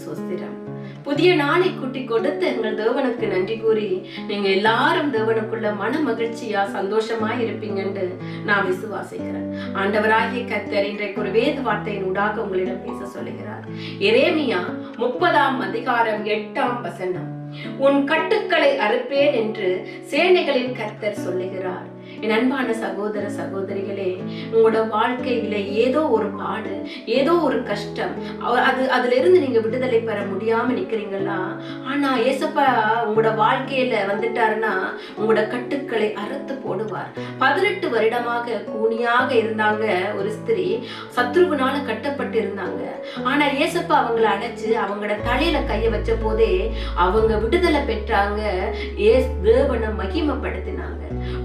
சோஸ்திரம். புதிய நாளை கூட்டி கொடுத்து எங்கள் தேவனுக்கு நன்றி கூறி நீங்க எல்லாரும் தேவனுக்குள்ள மன மகிழ்ச்சியா சந்தோஷமா இருப்பீங்கன்னு நான் விசுவாசிக்கிறேன். ஆண்டவராகிய கர்த்தர் இன்றைக்கு ஒரு வேத வார்த்தையின் ஊடாக உங்களிடம் பேச சொல்லுகிறார். எரேமியா 30:8 உன் கட்டுக்களை அறுப்பேன் என்று சேனைகளின் கர்த்தர் சொல்லுகிறார். என் அன்பான சகோதர சகோதரிகளே, உங்களோட வாழ்க்கையில ஏதோ ஒரு பாடு, ஏதோ ஒரு கஷ்டம், அதுல இருந்து நீங்க விடுதலை பெற முடியாம நிக்கிறீங்களா? ஆனா ஏசப்பா உங்களோட வாழ்க்கையில வந்துட்டாருன்னா உங்களோட கட்டுக்களை அறுத்து போடுவார். 18 வருடமாக கூனியாக இருந்தாங்க ஒரு ஸ்திரீ, சத்ருவினால கட்டப்பட்டு இருந்தாங்க. ஆனா ஏசப்பா அவங்களை அழைச்சு அவங்களோட தலையில கைய வச்ச போதே அவங்க விடுதலை பெற்றாங்க. தேவனை மகிமைப்படுத்தினாங்க.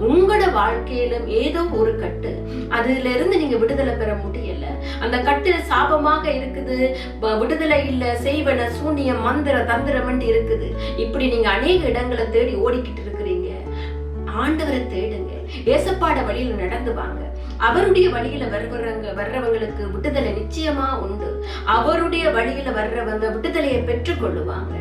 உங்களோட வாழ்க்கையிலும் ஏதோ ஒரு கட்டு, அதுல இருந்து நீங்க விடுதலை பெற முடியல, அந்த கட்டு சாபமாக இருக்குது, விடுதலை இல்ல, செய்வன சூனியம் மந்திர தந்திரம் இருக்குது. இப்படி நீங்க அநேக இடங்களை தேடி ஓடிக்கிட்டு இருக்கிறீங்க. ஆண்டவரை தேடுங்க. ஏசப்பாட வழியில நடந்து வாங்க. அவருடைய வழியில வர்றவங்களுக்கு விடுதலை நிச்சயமா உண்டு. அவருடைய வழியில வர்றவங்க விடுதலையை பெற்றுக் கொள்ளுவாங்க.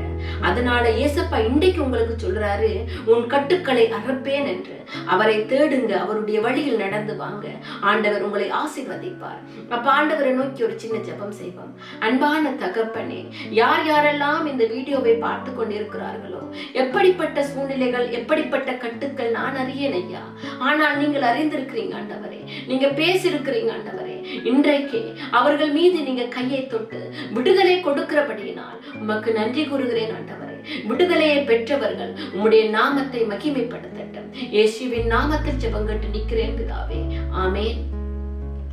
அதனால ஏசப்பா இன்றைக்கு உங்களுக்கு சொல்றாரு, உன் கட்டுக்களை அறுப்பேன் என்று. அவரை தேடுங்க, அவருடைய வழியில் நடந்து வாங்க. ஆண்டவர் உங்களை ஆசீர்வதிப்பார். அப்ப ஆண்டவரை நோக்கி ஒரு சின்ன ஜெபம் செய்வோம். அன்பான தகப்பனே, யார் யாரெல்லாம் இந்த வீடியோவை பார்த்து கொண்டிருக்கிறார்களோ, எப்படிப்பட்ட சூழ்நிலைகள், எப்படிப்பட்ட கட்டுக்கள் நான் அறியேன் ஐயா, ஆனால் நீங்கள் அறிந்திருக்கிறீங்க ஆண்டவரே, நீங்க பேசியிருக்கிறீங்க ஆண்டவரே. இன்றைக்கே அவர்கள் மீது நீங்க கையை தொட்டு விடுதலை கொடுக்கிறபடியினால் உமக்கு நன்றி கூறுகிறேன் ஆண்டவரே. விடுதலையை பெற்றவர்கள் உம்முடைய நாமத்தை மகிமைப்படுத்தட்டும். இயேசுவின் நாமத்தில் ஜெபங்கட்டு நிக்கிறேன் பிதாவே, ஆமென்.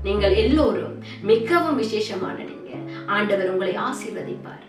நீங்கள் எல்லோரும் மிகவும் விசேஷமான நீங்க. ஆண்டவர் உங்களை ஆசீர்வதிப்பார்.